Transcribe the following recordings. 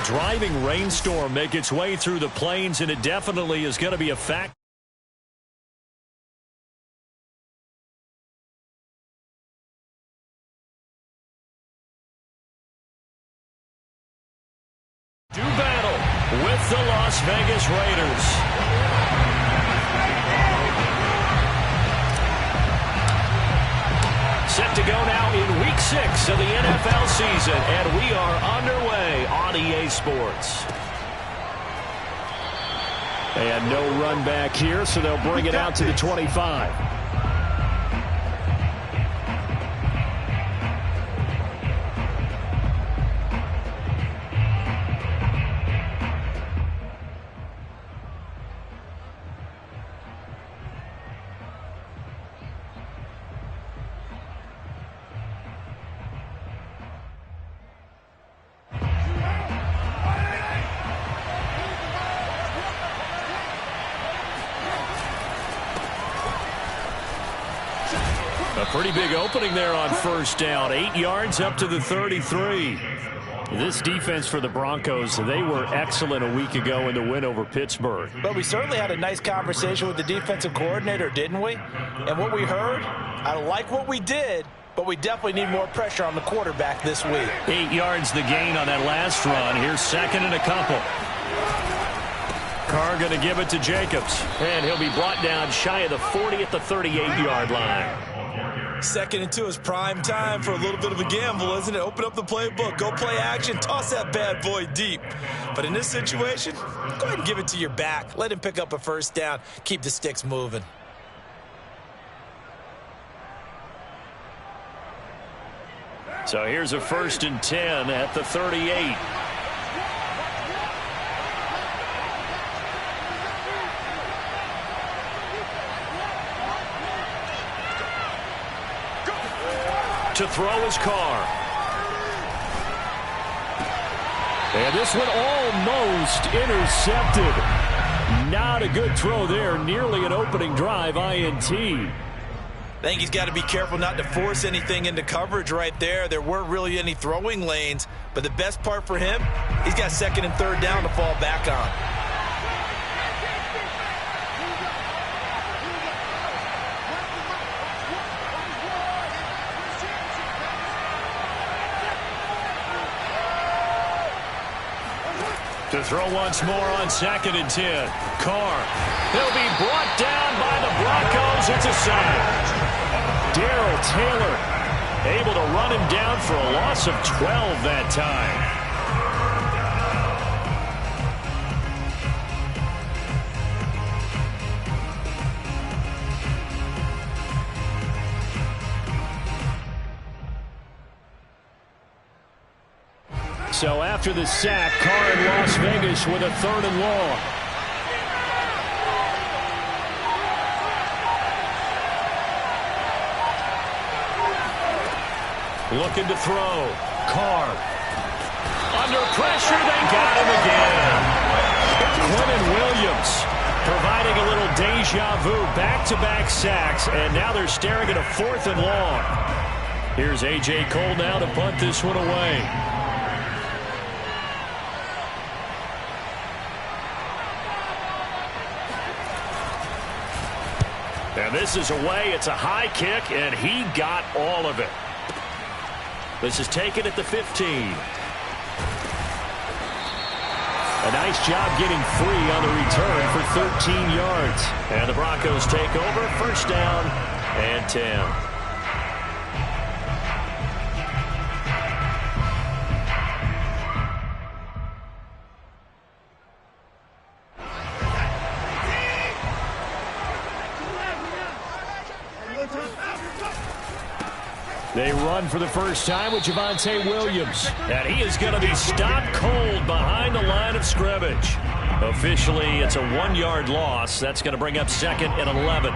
a driving rainstorm make its way through the plains, and it definitely is going to be a fact. Do battle with the Las Vegas Raiders. Set to go now in Week 6 of the NFL season, and we are underway on EA Sports. And no run back here, so they'll bring it out to the 25. A pretty big opening there on first down. 8 yards up to the 33. This defense for the Broncos, they were excellent a week ago in the win over Pittsburgh. But we certainly had a nice conversation with the defensive coordinator, didn't we? And what we heard, I like what we did, but we definitely need more pressure on the quarterback this week. 8 yards the gain on that last run. Here's second and a couple. Carr going to give it to Jacobs. And he'll be brought down shy of the 40 at the 38-yard line. 2nd and 2 is prime time for a little bit of a gamble, isn't it? Open up the playbook, go play action, toss that bad boy deep. But in this situation, go ahead and give it to your back. Let him pick up a first down. Keep the sticks moving. So here's a 1st and 10 at the 38. To throw his Carr. And this one almost intercepted. Not a good throw there. Nearly an opening drive INT. I think he's got to be careful not to force anything into coverage right there. There weren't really any throwing lanes, but the best part for him, he's got 2nd and 3rd down to fall back on. To throw once more on 2nd and 10. Carr. He'll be brought down by the Broncos. It's a sack. Darrell Taylor able to run him down for a loss of 12 that time. So after the sack, Carr in Las Vegas with a 3rd and long. Looking to throw. Carr. Under pressure, they got him again. Quentin Williams providing a little deja vu. Back-to-back sacks, and now they're staring at a 4th and long. Here's A.J. Cole now to punt this one away. And this is away. It's a high kick, and he got all of it. This is taken at the 15. A nice job getting free on the return for 13 yards. And the Broncos take over. 1st down and 10. They run for the first time with Javonte Williams. And he is going to be stopped cold behind the line of scrimmage. Officially, it's a 1-yard loss. That's going to bring up 2nd and 11.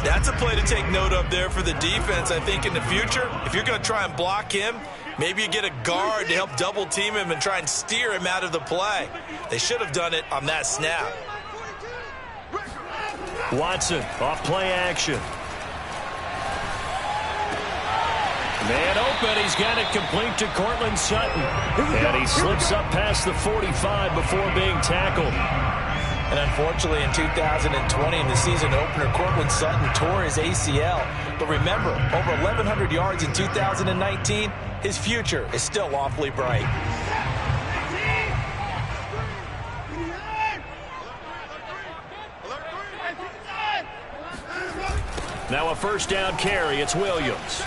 That's a play to take note of there for the defense. I think in the future, if you're going to try and block him, maybe you get a guard to help double team him and try and steer him out of the play. They should have done it on that snap. Watson off play action. Man open. He's got it complete to Cortland Sutton. And he slips up past the 45 before being tackled. And unfortunately, in 2020, in the season opener, Cortland Sutton tore his ACL. But remember, over 1,100 yards in 2019, his future is still awfully bright. Now a first down carry. It's Williams.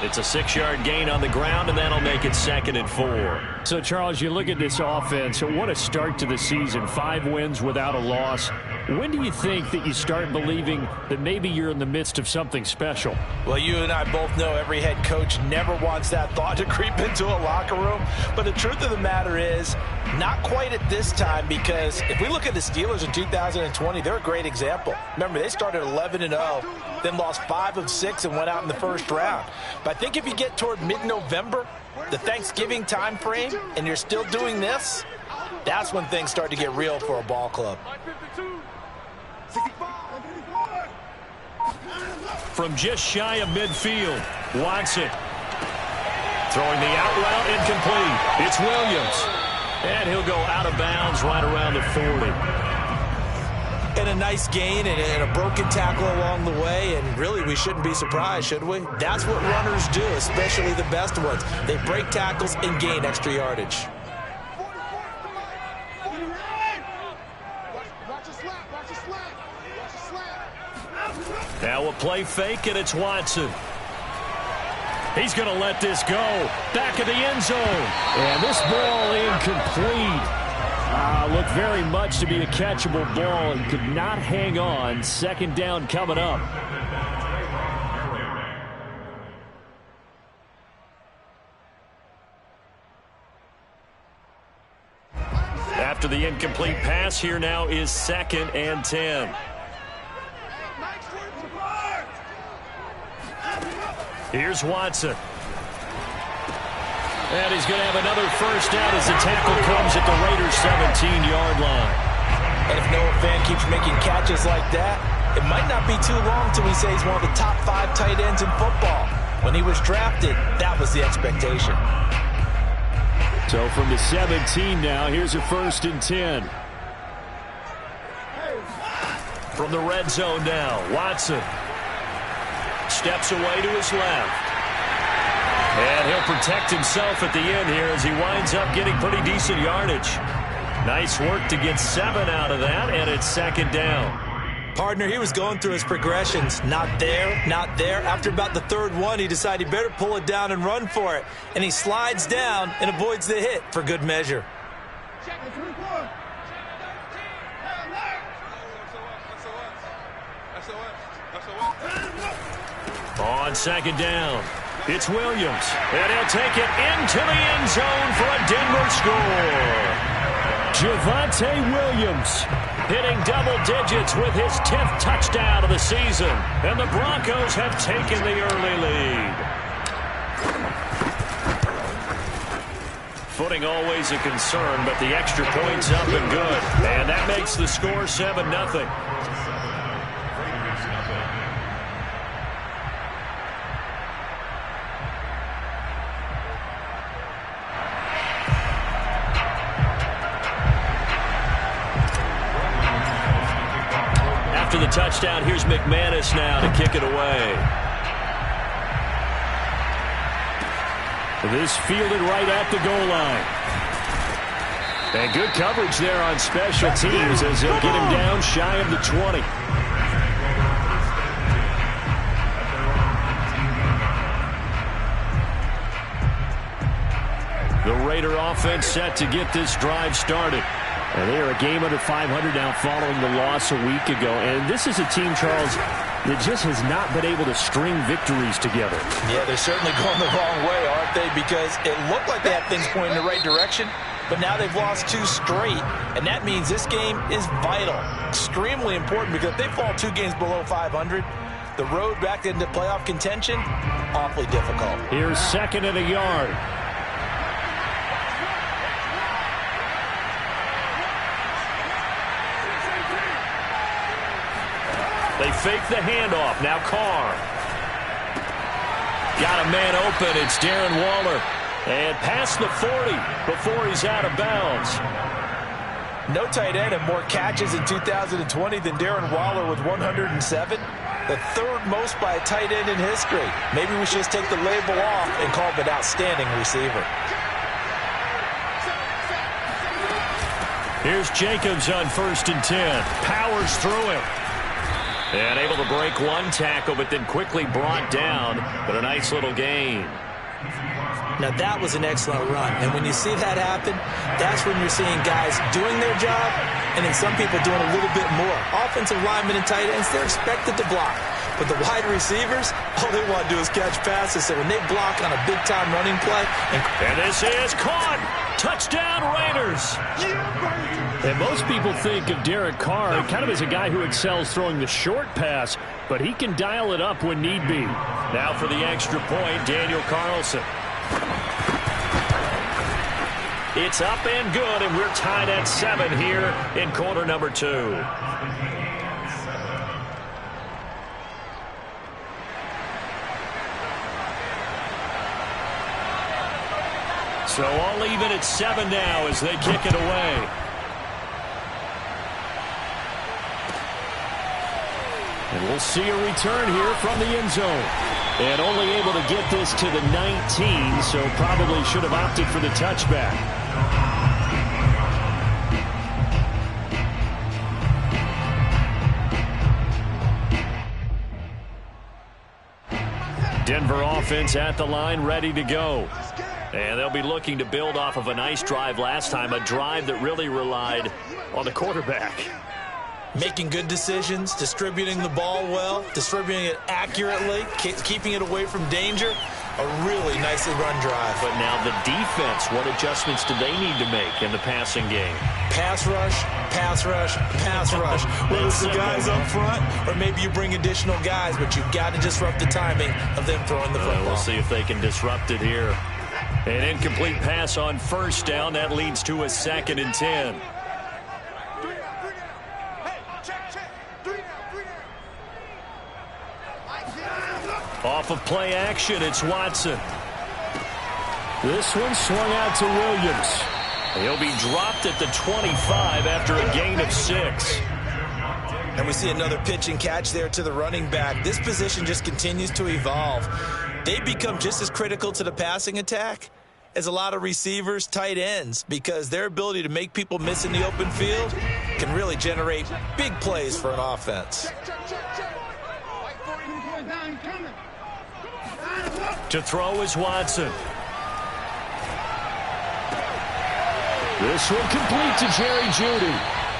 It's a 6-yard gain on the ground, and that'll make it 2nd and 4. So, Charles, you look at this offense, what a start to the season. 5 wins without a loss. When do you think that you start believing that maybe you're in the midst of something special? Well, you and I both know every head coach never wants that thought to creep into a locker room. But the truth of the matter is, not quite at this time, because if we look at the Steelers in 2020, they're a great example. Remember, they started 11-0, then lost 5 of 6 and went out in the first round. But I think if you get toward mid-November, the Thanksgiving time frame, and you're still doing this, that's when things start to get real for a ball club. From just shy of midfield, Watson. Throwing the out route incomplete. It's Williams. And he'll go out of bounds right around the 40. And a nice gain and a broken tackle along the way, and really we shouldn't be surprised, should we? That's what runners do, especially the best ones. They break tackles and gain extra yardage. Now a play fake, and it's Watson. He's going to let this go. Back of the end zone. And this ball incomplete. Looked very much to be a catchable ball and could not hang on. 2nd down coming up. After the incomplete pass, here now is 2nd and 10. Here's Watson. And he's going to have another first down as the tackle comes at the Raiders' 17-yard line. And if Noah Fant keeps making catches like that, it might not be too long till we say he's one of the top 5 tight ends in football. When he was drafted, that was the expectation. So from the 17 now, here's a 1st and 10. From the red zone now, Watson steps away to his left. And he'll protect himself at the end here as he winds up getting pretty decent yardage. Nice work to get 7 out of that, and it's 2nd down. Partner, he was going through his progressions. Not there, not there. After about the 3rd one, he decided he better pull it down and run for it. And he slides down and avoids the hit for good measure. On 2nd down, it's Williams. And he'll take it into the end zone for a Denver score. Javonte Williams hitting double digits with his 10th touchdown of the season. And the Broncos have taken the early lead. Footing always a concern, but the extra point's up and good. And that makes the score 7-0. After the touchdown, here's McManus now to kick it away. This fielded right at the goal line. And good coverage there on special teams as they'll get him down shy of the 20. The Raider offense set to get this drive started. And they are a game under 500 now following the loss a week ago. And this is a team, Charles, that just has not been able to string victories together. Yeah, they're certainly going the wrong way, aren't they? Because it looked like they had things pointing in the right direction, but now they've lost 2 straight. And that means this game is vital, extremely important, because if they fall 2 games below 500, the road back into playoff contention, awfully difficult. Here's 2nd and a yard. They fake the handoff. Now Carr. Got a man open. It's Darren Waller. And past the 40 before he's out of bounds. No tight end had more catches in 2020 than Darren Waller with 107. The third most by a tight end in history. Maybe we should just take the label off and call him an outstanding receiver. Here's Jacobs on 1st and 10. Powers through him. And able to break one tackle, but then quickly brought down. But a nice little gain. Now, that was an excellent run. And when you see that happen, that's when you're seeing guys doing their job and then some people doing a little bit more. Offensive linemen and tight ends, they're expected to block. But the wide receivers, all they want to do is catch passes. So when they block on a big-time running play. And this is caught. Touchdown, Raiders. And most people think of Derek Carr kind of as a guy who excels throwing the short pass, but he can dial it up when need be. Now for the extra point, Daniel Carlson. It's up and good, and we're tied at 7 here in quarter number 2. So all even at 7 now as they kick it away. And we'll see a return here from the end zone. And only able to get this to the 19, so probably should have opted for the touchback. Denver offense at the line, ready to go. And they'll be looking to build off of a nice drive last time, a drive that really relied on the quarterback. Making good decisions, distributing the ball well, distributing it accurately, keeping it away from danger. A really nicely run drive. But now the defense, what adjustments do they need to make in the passing game? Pass rush, pass rush, pass rush. Whether it's the guys up front or maybe you bring additional guys, but you've got to disrupt the timing of them throwing the football. We'll see if they can disrupt it here. An incomplete pass on 1st down. That leads to a 2nd and 10. Off of play action, it's Watson. This one swung out to Williams. He'll be dropped at the 25 after a gain of 6. And we see another pitch and catch there to the running back. This position just continues to evolve. They become just as critical to the passing attack as a lot of receivers, tight ends, because their ability to make people miss in the open field can really generate big plays for an offense. To throw is Watson. This one complete to Jerry Jeudy.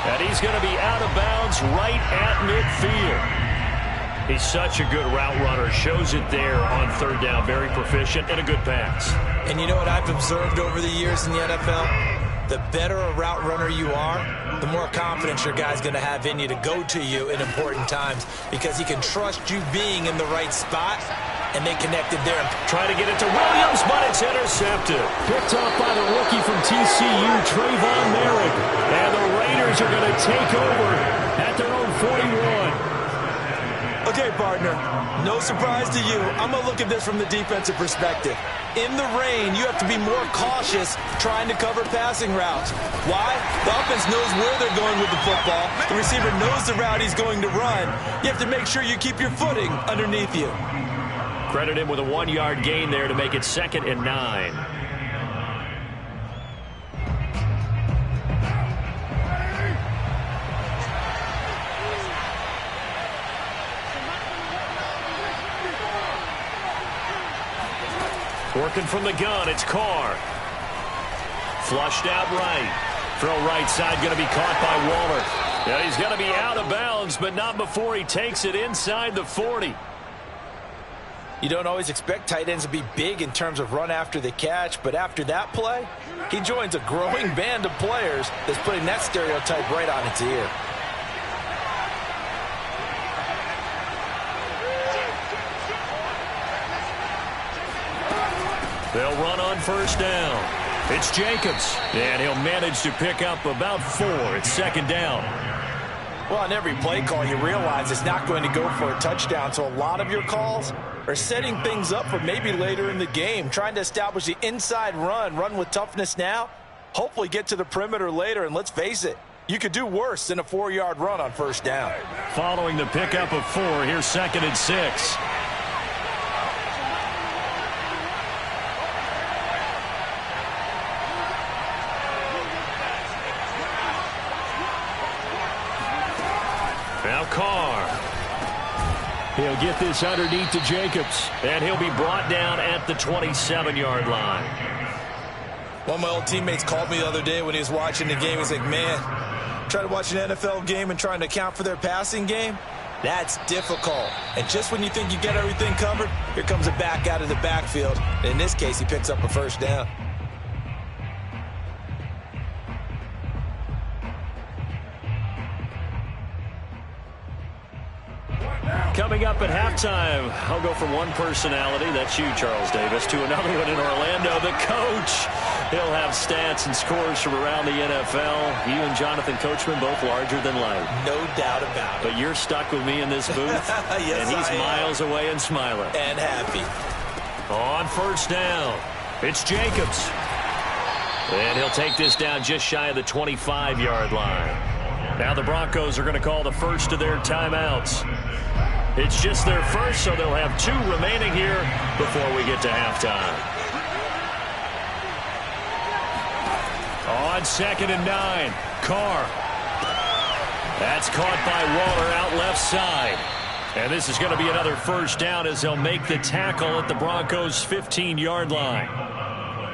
And he's going to be out of bounds right at midfield. He's such a good route runner. Shows it there on 3rd down. Very proficient and a good pass. And you know what I've observed over the years in the NFL? The better a route runner you are, the more confidence your guy's going to have in you to go to you in important times because he can trust you being in the right spot, and they connected there. Try to get it to Williams, but it's intercepted. Picked off by the rookie from TCU, Trayvon Merrick. And the Raiders are going to take over at their own 41. Okay, partner, no surprise to you. I'm going to look at this from the defensive perspective. In the rain, you have to be more cautious trying to cover passing routes. Why? The offense knows where they're going with the football. The receiver knows the route he's going to run. You have to make sure you keep your footing underneath you. Credit him with a 1-yard gain there to make it 2nd and 9. Working from the gun, it's Carr. Flushed out right. Throw right side, going to be caught by Waller. Yeah, he's going to be out of bounds, but not before he takes it inside the 40. You don't always expect tight ends to be big in terms of run after the catch, but after that play, he joins a growing band of players that's putting that stereotype right on its ear. They'll run on 1st down. It's Jacobs, and he'll manage to pick up about 4. It's 2nd down. Well, on every play call, you realize it's not going to go for a touchdown, so a lot of your calls are setting things up for maybe later in the game, trying to establish the inside run with toughness now, hopefully get to the perimeter later, and let's face it, you could do worse than a 4-yard run on first down. Following the pickup of 4, here's 2nd and 6. Now Carr. He'll get this underneath to Jacobs, and he'll be brought down at the 27-yard line. One of my old teammates called me the other day when he was watching the game. He's like, man, trying to watch an NFL game and trying to account for their passing game, that's difficult. And just when you think you get everything covered, here comes a back out of the backfield. And in this case, he picks up a first down. Coming up at halftime, I'll go from one personality, that's you, Charles Davis, to another one in Orlando, the coach. He'll have stats and scores from around the NFL. You and Jonathan Coachman both larger than life. No doubt about it. But you're stuck with me in this booth, yes, and he's miles away and smiling. And happy. On first down, it's Jacobs. And he'll take this down just shy of the 25-yard line. Now the Broncos are going to call the first of their timeouts. It's just their first, so they'll have 2 remaining here before we get to halftime. On 2nd and 9, Carr. That's caught by Waller out left side. And this is going to be another first down as they'll make the tackle at the Broncos' 15-yard line.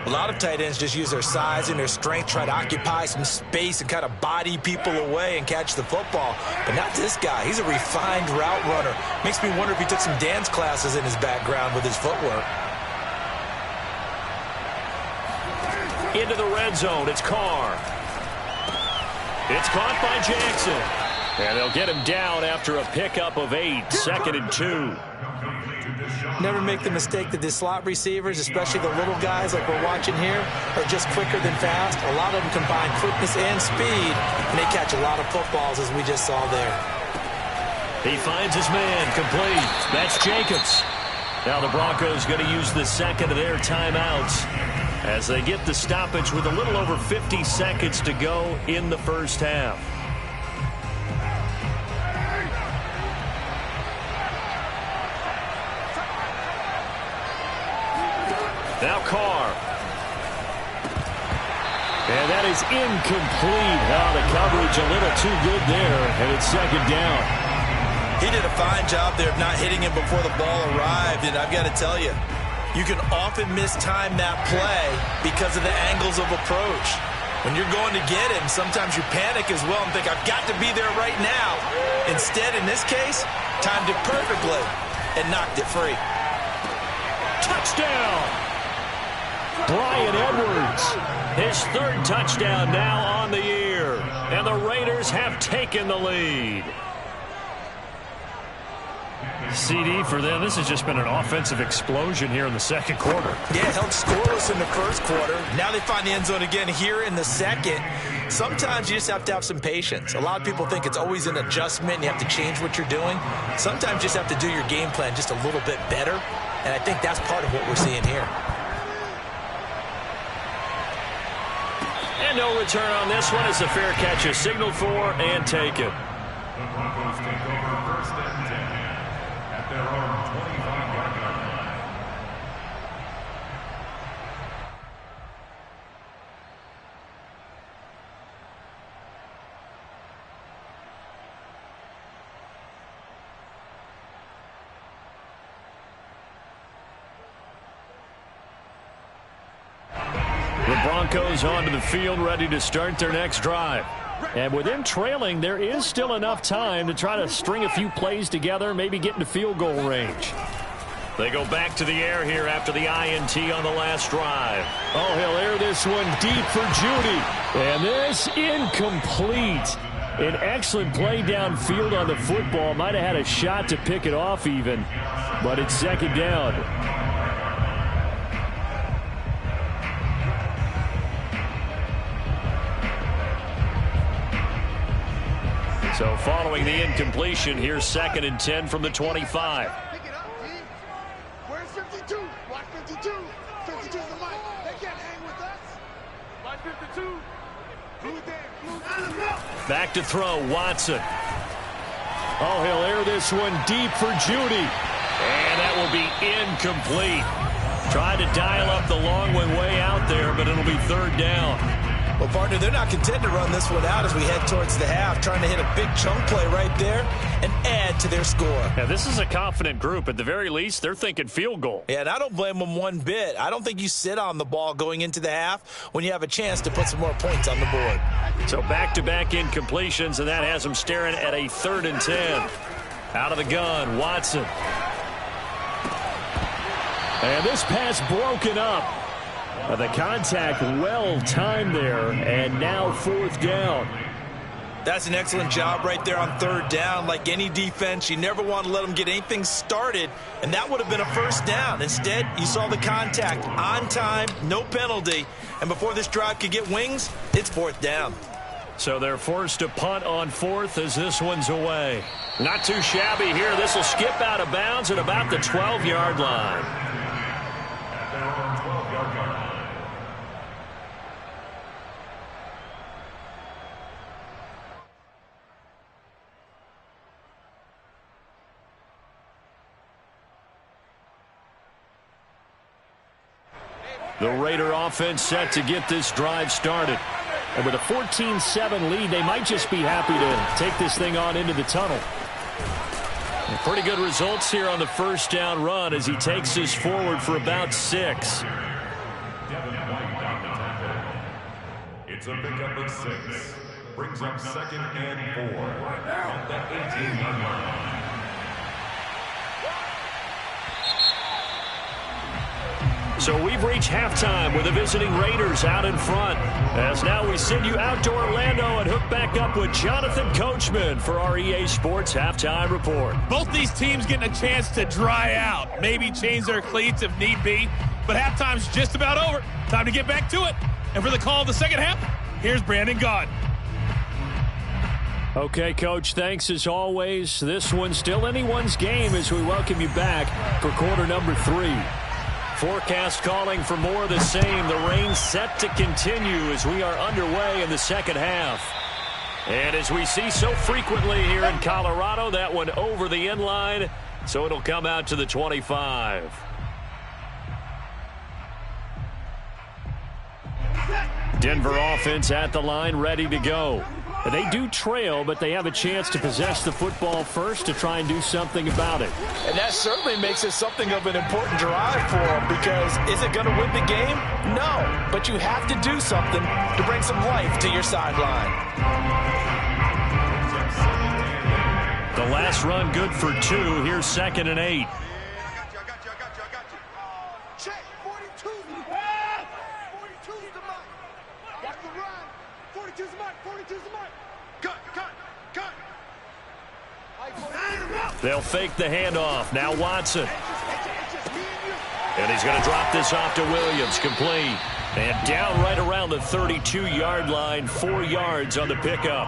A lot of tight ends just use their size and their strength, try to occupy some space and kind of body people away and catch the football. But not this guy. He's a refined route runner. Makes me wonder if he took some dance classes in his background with his footwork. Into the red zone, it's Carr. It's caught by Jackson. And they'll get him down after a pickup of 8, 2nd and 2. Never make the mistake that the slot receivers, especially the little guys like we're watching here, are just quicker than fast. A lot of them combine quickness and speed, and they catch a lot of footballs, as we just saw there. He finds his man, complete. That's Jacobs. Now the Broncos going to use the second of their timeouts as they get the stoppage with a little over 50 seconds to go in the first half. Now Carr. And that is incomplete. Oh, the coverage a little too good there, and it's 2nd down. He did a fine job there of not hitting him before the ball arrived, and I've got to tell you, you can often mistime that play because of the angles of approach. When you're going to get him, sometimes you panic as well and think, I've got to be there right now. Instead, in this case, timed it perfectly and knocked it free. Touchdown! Bryan Edwards, his 3rd touchdown now on the year, and the Raiders have taken the lead. CD for them. This has just been an offensive explosion here in the second quarter. Yeah, held scoreless in the first quarter. Now they find the end zone again here in the second. Sometimes you just have to have some patience. A lot of people think it's always an adjustment and you have to change what you're doing. Sometimes you just have to do your game plan just a little bit better, and I think that's part of what we're seeing here. And no return on this one as the fair catch is signaled for and taken. The Broncos take over 1st and 10 at their own 25-yard line. The Broncos onto the field, ready to start their next drive. And with them trailing, there is still enough time to try to string a few plays together, maybe get into field goal range. They go back to the air here after the INT on the last drive. Oh, he'll air this one deep for Judy. And this incomplete. An excellent play downfield on the football. Might have had a shot to pick it off even, but it's 2nd down. So following the incompletion, here's 2nd and 10 from the 25. Pick it up, G. Where's 52? Watch 52. 52's the mic. They can't hang with us. Watch 52. Blue there. Back to throw, Watson. Oh, he'll air this one deep for Judy. And that will be incomplete. Tried to dial up the long one way out there, but it'll be 3rd down. Well, partner, they're not content to run this one out as we head towards the half, trying to hit a big chunk play right there and add to their score. Yeah, this is a confident group. At the very least, they're thinking field goal. Yeah, and I don't blame them one bit. I don't think you sit on the ball going into the half when you have a chance to put some more points on the board. So back-to-back incompletions, and that has them staring at a 3rd and 10. Out of the gun, Watson. And this pass broken up. The contact well timed there, and now 4th down. That's an excellent job right there on 3rd down. Like any defense, you never want to let them get anything started, and that would have been a 1st down. Instead, you saw the contact on time, no penalty, and before this drive could get wings, it's 4th down. So they're forced to punt on 4th as this one's away. Not too shabby here. This will skip out of bounds at about the 12-yard line. At their own 12-yard line. The Raider offense set to get this drive started. And with a 14-7 lead, they might just be happy to take this thing on into the tunnel. And pretty good results here on the 1st down run as he takes this forward for about 6. Devin White down the tackle. It's a pickup of 6. Brings up 2nd and 4. On the 18-yard line. So we've reached halftime with the visiting Raiders out in front. As now we send you out to Orlando and hook back up with Jonathan Coachman for our EA Sports Halftime Report. Both these teams getting a chance to dry out, maybe change their cleats if need be. But halftime's just about over. Time to get back to it. And for the call of the 2nd half, here's Brandon Gaudin. Okay, Coach, thanks as always. This one's still anyone's game as we welcome you back for quarter number 3. Forecast calling for more of the same. The rain set to continue as we are underway in the 2nd half. And as we see so frequently here in Colorado, that one over the end line, so it'll come out to the 25. Denver offense at the line, ready to go. They do trail, but they have a chance to possess the football first to try and do something about it. And that certainly makes it something of an important drive for them, because is it going to win the game? No, but you have to do something to bring some life to your sideline. The last run good for 2. Here's 2nd and 8. I got you. Check, 42. 42's the mark. Watch the run. 42's the mark. 42's the mark. Cut. They'll fake the handoff. Now Watson. It's just me and you. And he's going to drop this off to Williams. Complete. And down right around the 32-yard line. 4 yards on the pickup.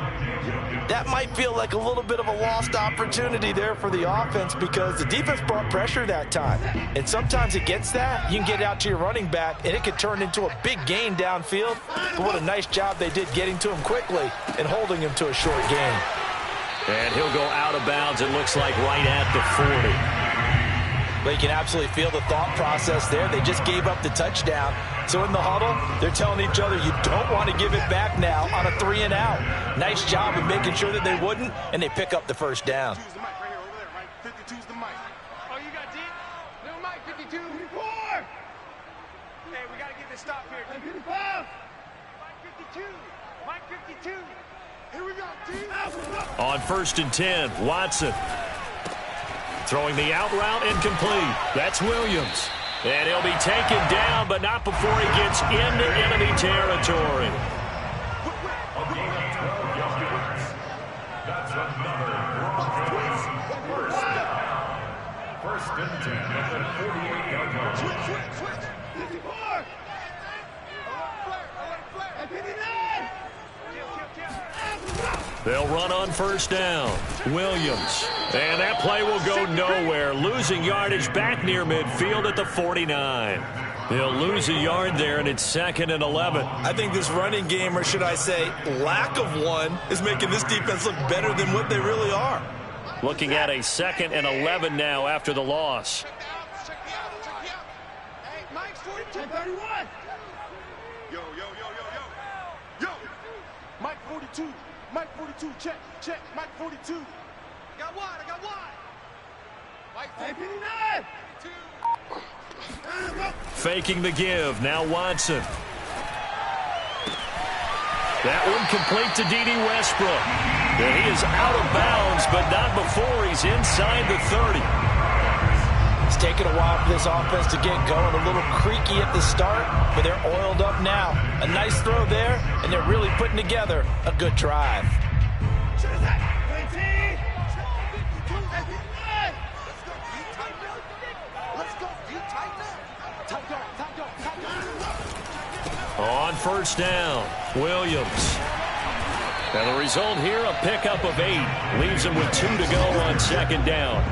That might feel like a little bit of a lost opportunity there for the offense, because the defense brought pressure that time. And sometimes against that, you can get out to your running back, and it could turn into a big gain downfield. But what a nice job they did getting to him quickly and holding him to a short gain. And he'll go out of bounds, it looks like, right at the 40. But you can absolutely feel the thought process there. They just gave up the touchdown. So in the huddle, they're telling each other, you don't want to give it back now on a 3-and-out. Nice job of making sure that they wouldn't, and they pick up the 1st down. 52's the mic right here, over there, right? 52's the mic. Oh, you got deep? No mic, 52. 54! Hey, we got to get this stop here. 55! Mic 52. Mic 52. Here we go, team. On 1st and 10, Watson. Throwing the out route, incomplete. That's Williams. And he'll be taken down, but not before he gets into enemy territory. A gain of 12 yards. That's another Broncos 1st down. 1st and 10 at the 48-yard line. Switch. 54. I want a flare. 59. Kill. They'll run on first down. Williams. And that play will go nowhere. Losing yardage back near midfield at the 49. He'll lose a yard there, and it's 2nd and 11. I think this running game, or should I say lack of one, is making this defense look better than what they really are. Looking at a 2nd and 11 now after the loss. Check me out. Hey, Mike's 42. 31. Yo. Mike 42. Mike 42. Check. Mike 42. I got one. Mike 59. Faking the give. Now Watson. That one complete to D.D. Westbrook. And he is out of bounds, but not before he's inside the 30. It's taken a while for this offense to get going. A little creaky at the start, but they're oiled up now. A nice throw there, and they're really putting together a good drive. On first down, Williams. And the result here, a pickup of 8. Leaves him with 2 to go on 2nd down.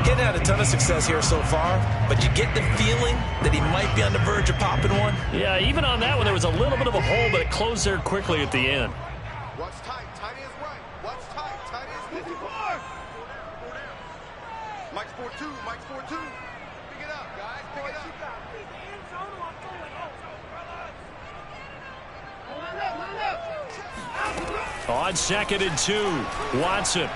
Getting had a ton of success here so far, but you get the feeling that he might be on the verge of popping one. Yeah, even on that one, there was a little bit of a hole, but it closed there quickly at the end. What's tight? Tight is right. What's tight? Tight is 54. Mike's 4-2. Mike's 4-2. Pick it up, guys. Pick it up. On 2nd and 2, Watson.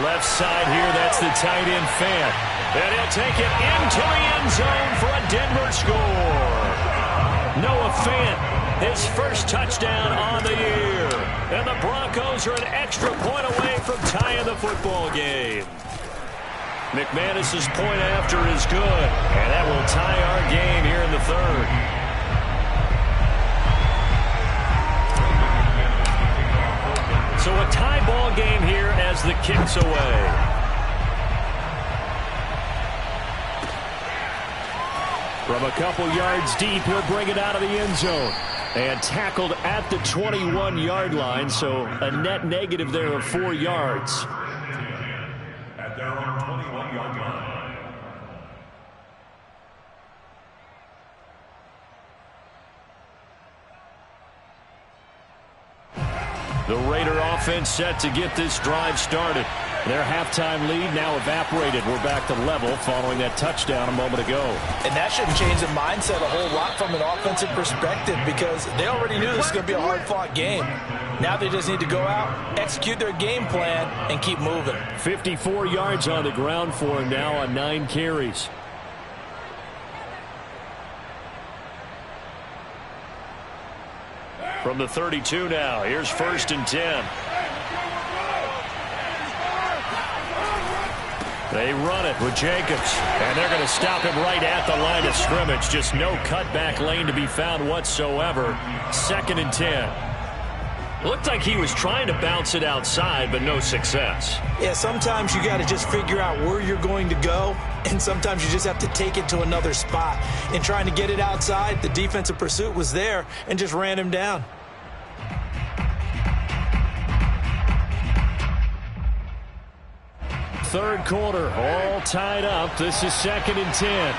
Left side here, that's the tight end Fant. And he'll take it into the end zone for a Denver score. Noah Fant, his first touchdown on the year. And the Broncos are an extra point away from tying the football game. McManus's point after is good, and that will tie our game here in the 3rd. So a tie ball game here as the kick's away. From a couple yards deep, he'll bring it out of the end zone. And tackled at the 21-yard line, so a net negative there of 4 yards. At their own 21-yard line. The Raider offense set to get this drive started. Their halftime lead now evaporated. We're back to level following that touchdown a moment ago. And that shouldn't change the mindset a whole lot from an offensive perspective because they already knew this was going to be a hard-fought game. Now they just need to go out, execute their game plan, and keep moving. 54 yards on the ground for him now on 9 carries. From the 32 now, here's 1st and 10. They run it with Jacobs, and they're going to stop him right at the line of scrimmage. Just no cutback lane to be found whatsoever. 2nd and 10. Looked like he was trying to bounce it outside, but no success. Yeah, sometimes you got to just figure out where you're going to go, and sometimes you just have to take it to another spot. In trying to get it outside, the defensive pursuit was there and just ran him down. Third quarter, all tied up. This is 2nd and 10.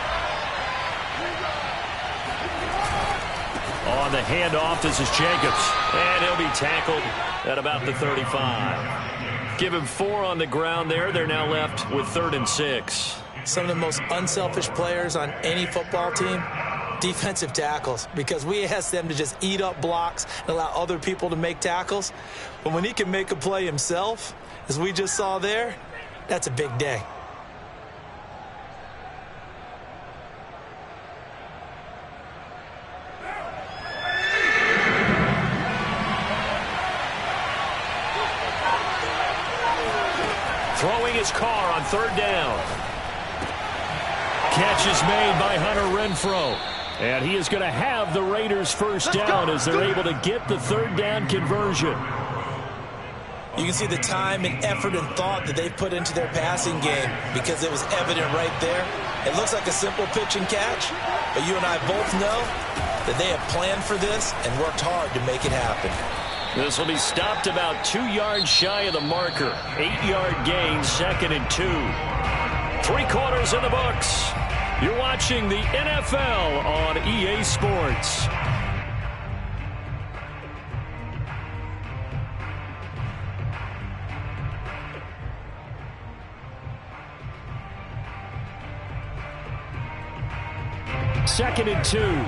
On the handoff, this is Jacobs. And he'll be tackled at about the 35. Give him 4 on the ground there. They're now left with 3rd and 6. Some of the most unselfish players on any football team, defensive tackles, because we ask them to just eat up blocks and allow other people to make tackles. But when he can make a play himself, as we just saw there, that's a big day. Throwing his car on 3rd down. Catch is made by Hunter Renfrow. And he is going to have the Raiders' first down as they're able to get the 3rd down conversion. You can see the time and effort and thought that they put into their passing game because it was evident right there. It looks like a simple pitch and catch, but you and I both know that they have planned for this and worked hard to make it happen. This will be stopped about 2 yards shy of the marker. 8-yard gain, 2nd and 2. 3 quarters in the books. You're watching the NFL on EA Sports. Second and 2.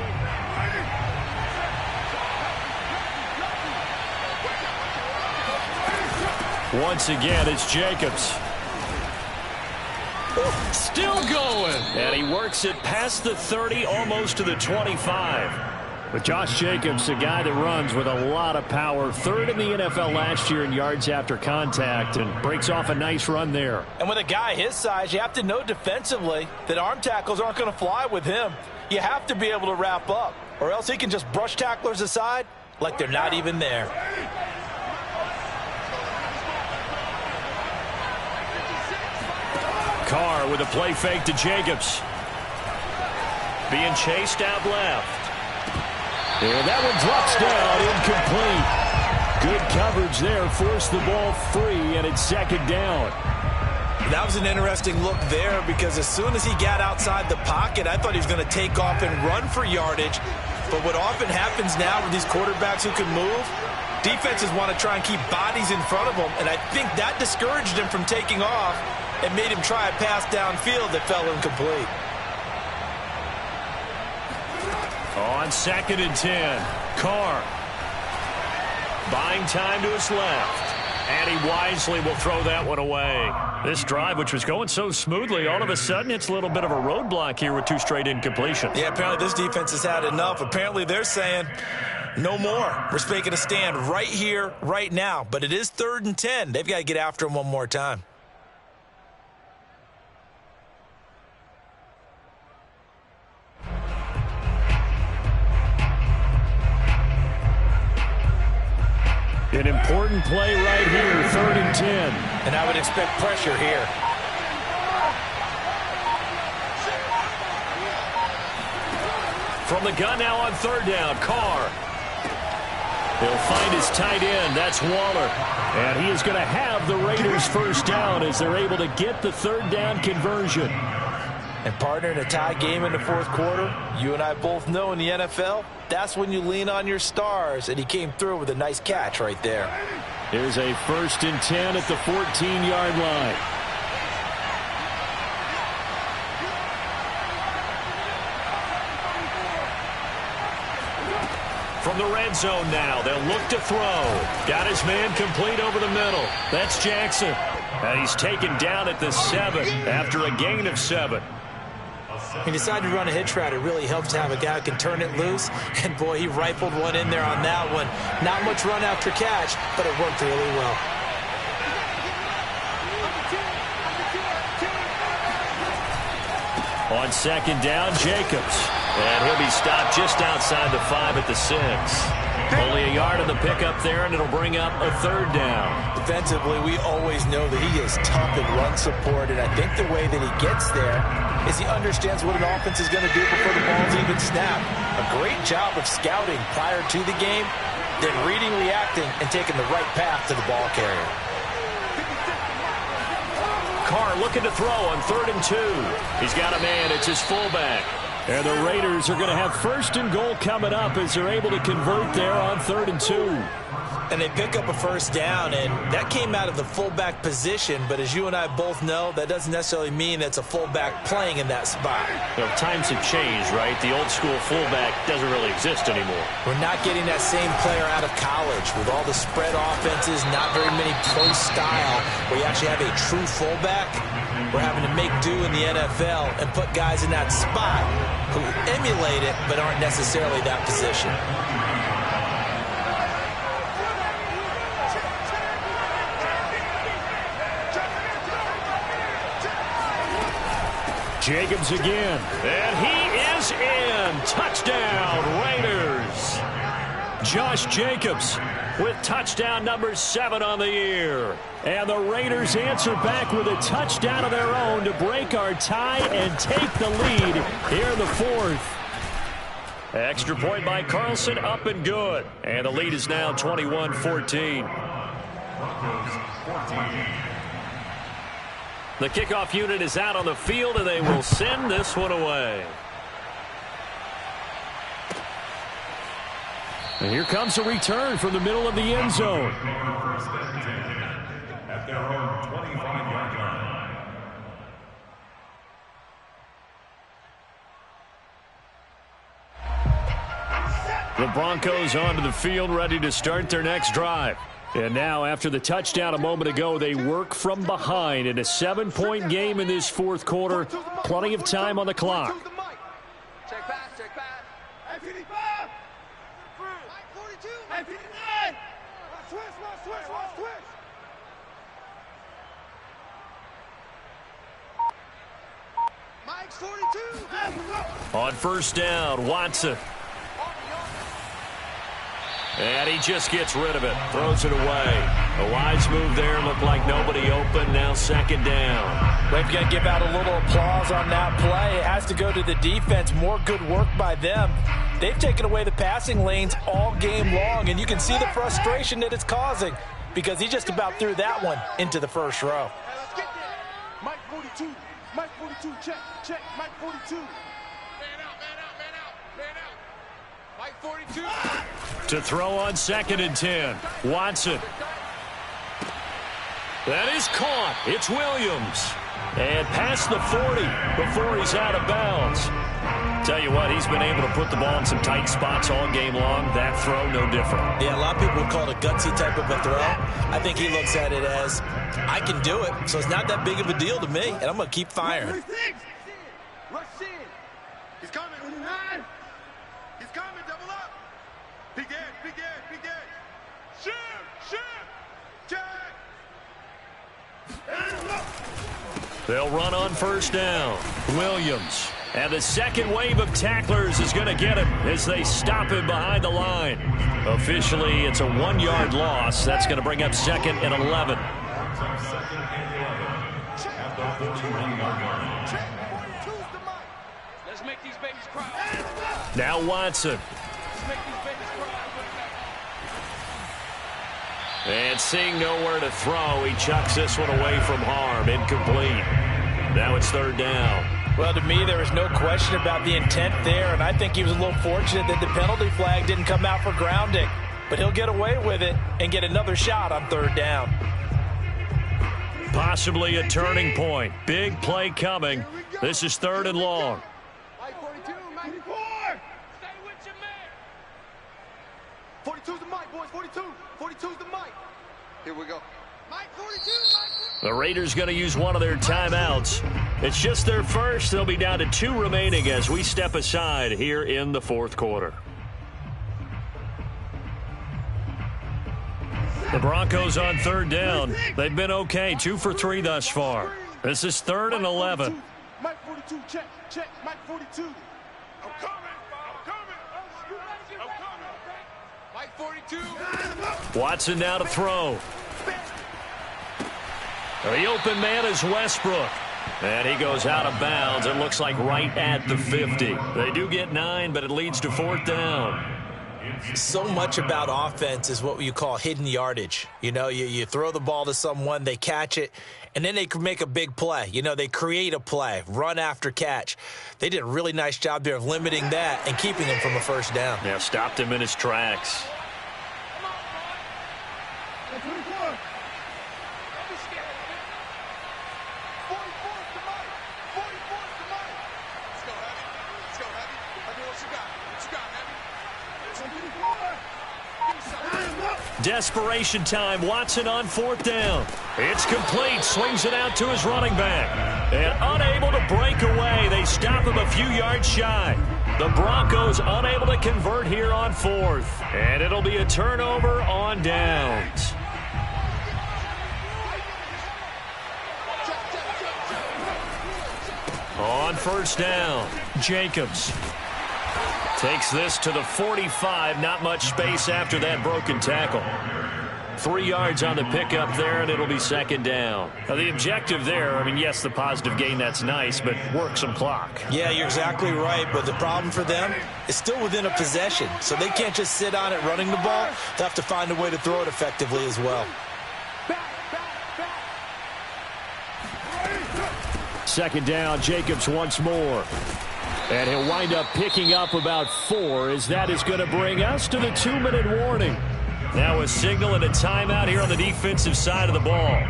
Once again, it's Jacobs. Still going. And he works it past the 30, almost to the 25. With Josh Jacobs, a guy that runs with a lot of power. 3rd in the NFL last year in yards after contact, and breaks off a nice run there. And with a guy his size, you have to know defensively that arm tackles aren't going to fly with him. You have to be able to wrap up, or else he can just brush tacklers aside like they're not even there. Carr with a play fake to Jacobs. Being chased out left. And that one drops down, incomplete. Good coverage there, forced the ball free, and it's 2nd down. That was an interesting look there, because as soon as he got outside the pocket, I thought he was going to take off and run for yardage. But what often happens now with these quarterbacks who can move, defenses want to try and keep bodies in front of them, and I think that discouraged him from taking off and made him try a pass downfield that fell incomplete. On 2nd and 10, Carr buying time to his left. And he wisely will throw that one away. This drive, which was going so smoothly, all of a sudden it's a little bit of a roadblock here with 2 straight incompletions. Yeah, apparently this defense has had enough. Apparently they're saying, no more. We're making a stand right here, right now. But it is 3rd and 10. They've got to get after him one more time. An important play right here, 3rd and 10. And I would expect pressure here. From the gun now on 3rd down, Carr. He'll find his tight end, that's Waller. And he is going to have the Raiders 1st down as they're able to get the 3rd down conversion. And partner, in a tie game in the 4th quarter, you and I both know in the NFL, that's when you lean on your stars, and he came through with a nice catch right there. Here's a 1st and 10 at the 14-yard line. From the red zone now, they'll look to throw. Got his man complete over the middle. That's Jackson. And he's taken down at the 7 after a gain of 7. He decided to run a hitch route. It really helps to have a guy who can turn it loose. And, boy, he rifled one in there on that one. Not much run after catch, but it worked really well. On 2nd down, Jacobs. And he'll be stopped just outside the 5 at the 6. Only a yard on the pickup there, and it'll bring up a 3rd down. Defensively, we always know that he is tough in run support, and I think the way that he gets there is he understands what an offense is going to do before the ball's even snapped. A great job of scouting prior to the game, then reading, reacting, and taking the right path to the ball carrier. Carr looking to throw on 3rd and 2. He's got a man. It's his fullback. And the Raiders are going to have 1st and goal coming up as they're able to convert there on 3rd and 2. And they pick up a 1st down, and that came out of the fullback position. But as you and I both know, that doesn't necessarily mean that's a fullback playing in that spot. Well, times have changed, right? The old school fullback doesn't really exist anymore. We're not getting that same player out of college with all the spread offenses, not very many pro style, where you actually have a true fullback. We're having to make do in the NFL and put guys in that spot who emulate it but aren't necessarily that position. Jacobs again. And he is in. Touchdown, Raiders. Josh Jacobs with touchdown number 7 on the year. And the Raiders answer back with a touchdown of their own to break our tie and take the lead here in the 4th. Extra point by Carlson, up and good. And the lead is now 21-14. The kickoff unit is out on the field, and they will send this one away. And here comes a return from the middle of the end zone. First and 10 at their own 25-yard line. The Broncos onto the field, ready to start their next drive. And now, after the touchdown a moment ago, they work from behind in a 7-point game in this fourth quarter. Plenty of time on the clock. Check pass, check pass. Hey, 55. Mike 42. Hey, 59. Watch twist. Mike's 42. On first down, Watson. And he just gets rid of it, throws it away. A wise move there, looked like nobody open, now second down. They've got to give out a little applause on that play. It has to go to the defense. More good work by them. They've taken away the passing lanes all game long, and you can see the frustration that it's causing because he just about threw that one into the first row. Hey, let's get there. Mike 42. Mike 42, check. Mike 42. Man out. Mike 42. To throw on second and 10, Watson. That is caught. It's Williams. And past the 40 before he's out of bounds. Tell you what, he's been able to put the ball in some tight spots all game long. That throw, no different. Yeah, a lot of people would call it a gutsy type of a throw. I think he looks at it as, I can do it, so it's not that big of a deal to me, and I'm going to keep firing. Rush in. He's coming. He's coming, double up. Big end. Shoot. Check. They'll run on first down. Williams. And the second wave of tacklers is going to get him as they stop him behind the line. Officially, it's a 1-yard loss. That's going to bring up second and 11. Let's make these babies cry. Now Watson. Let's make these babies cry. And seeing nowhere to throw, he chucks this one away from harm. Incomplete. Now it's third down. Well, to me, there was no question about the intent there, and I think he was a little fortunate that the penalty flag didn't come out for grounding. But he'll get away with it and get another shot on third down. Possibly a turning point. Big play coming. This is third and long. Mike 42, Mike 44. Stay with your man. 42's the mic, boys. 42. 42's the mic. Here we go. Mike 42, The Raiders going to use one of their timeouts. It's just their first. They'll be down to 2 remaining as we step aside here in the fourth quarter. The Broncos on third down. They've been okay, 2 for 3 thus far. This is third and 11. Mike 42, check. Mike 42. I'm coming. Mike 42. Watson now to throw. The open man is Westbrook. And he goes out of bounds. It looks like right at the 50. They do get 9, but it leads to fourth down. So much about offense is what you call hidden yardage. You know, you throw the ball to someone, they catch it, and then they can make a big play. You know, they create a play, run after catch. They did a really nice job there of limiting that and keeping him from a first down. Yeah, stopped him in his tracks. Desperation time. Watson on fourth down. It's complete. Swings it out to his running back. And unable to break away. They stop him a few yards shy. The Broncos unable to convert here on fourth. And it'll be a turnover on downs. On first down, Jacobs takes this to the 45. Not much space after that broken tackle. 3 yards on the pickup there, and it'll be second down. Now, the objective there, I mean, yes, the positive gain, that's nice, but work some clock. Yeah, you're exactly right, but the problem for them is still within a possession, so they can't just sit on it running the ball. They have to find a way to throw it effectively as well. Second down, Jacobs once more. And he'll wind up picking up about 4, as that is going to bring us to the 2-minute warning. Now a signal and a timeout here on the defensive side of the ball.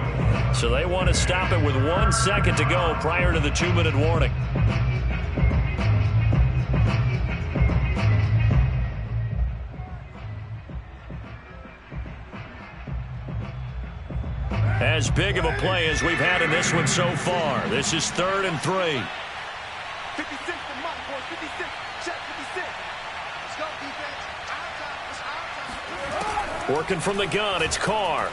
So they want to stop it with 1 second to go prior to the 2-minute warning. As big of a play as we've had in this one so far. This is 3rd and 3. 56 to Mike, boys. 56. Check 56. Let's go, defense. It's our time. Working from the gun, it's Carr.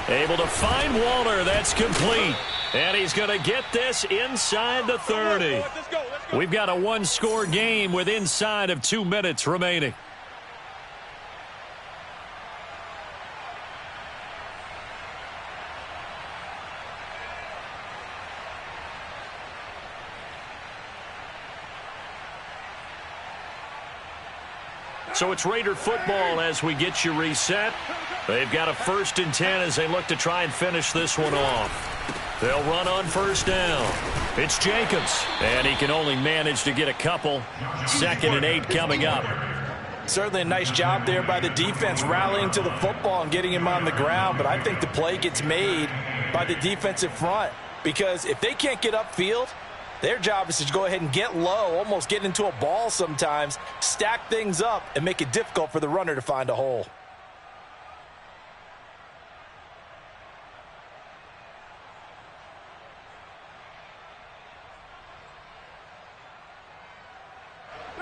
Able to find Waller. That's complete. And he's going to get this inside the 30. Let's go. We've got a 1-score game with inside of 2 minutes remaining. So it's Raider football as we get you reset. They've got a 1st and 10 as they look to try and finish this one off. They'll run on 1st down. It's Jacobs, and he can only manage to get a couple. 2nd and 8 coming up. Certainly a nice job there by the defense rallying to the football and getting him on the ground, but I think the play gets made by the defensive front, because if they can't get upfield, their job is to go ahead and get low, almost get into a ball sometimes, stack things up, and make it difficult for the runner to find a hole.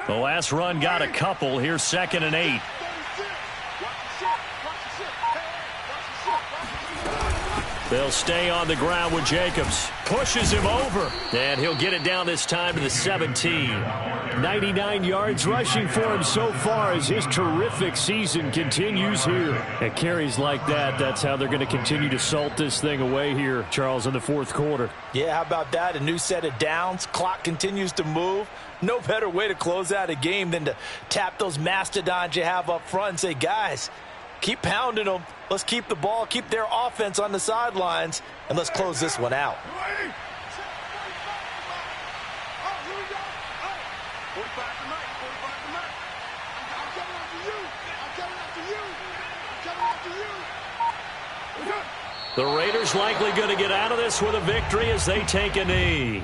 The last run got a couple. Here's 2nd and 8. They'll stay on the ground with Jacobs. Pushes him over. And he'll get it down this time to the 17. 99 yards rushing for him so far as his terrific season continues here. At carries like that, that's how they're going to continue to salt this thing away here, Charles, in the 4th quarter. Yeah, how about that? A new set of downs. Clock continues to move. No better way to close out a game than to tap those mastodons you have up front and say, guys, keep pounding them. Let's keep the ball, keep their offense on the sidelines, and let's close this one out. The Raiders likely going to get out of this with a victory as they take a knee.